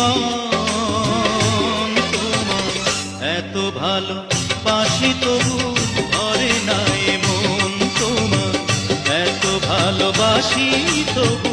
জীবন তোমার এত ভালোবাসি তবু ভরে নাই মন তোমার এত ভালোবাসি তবু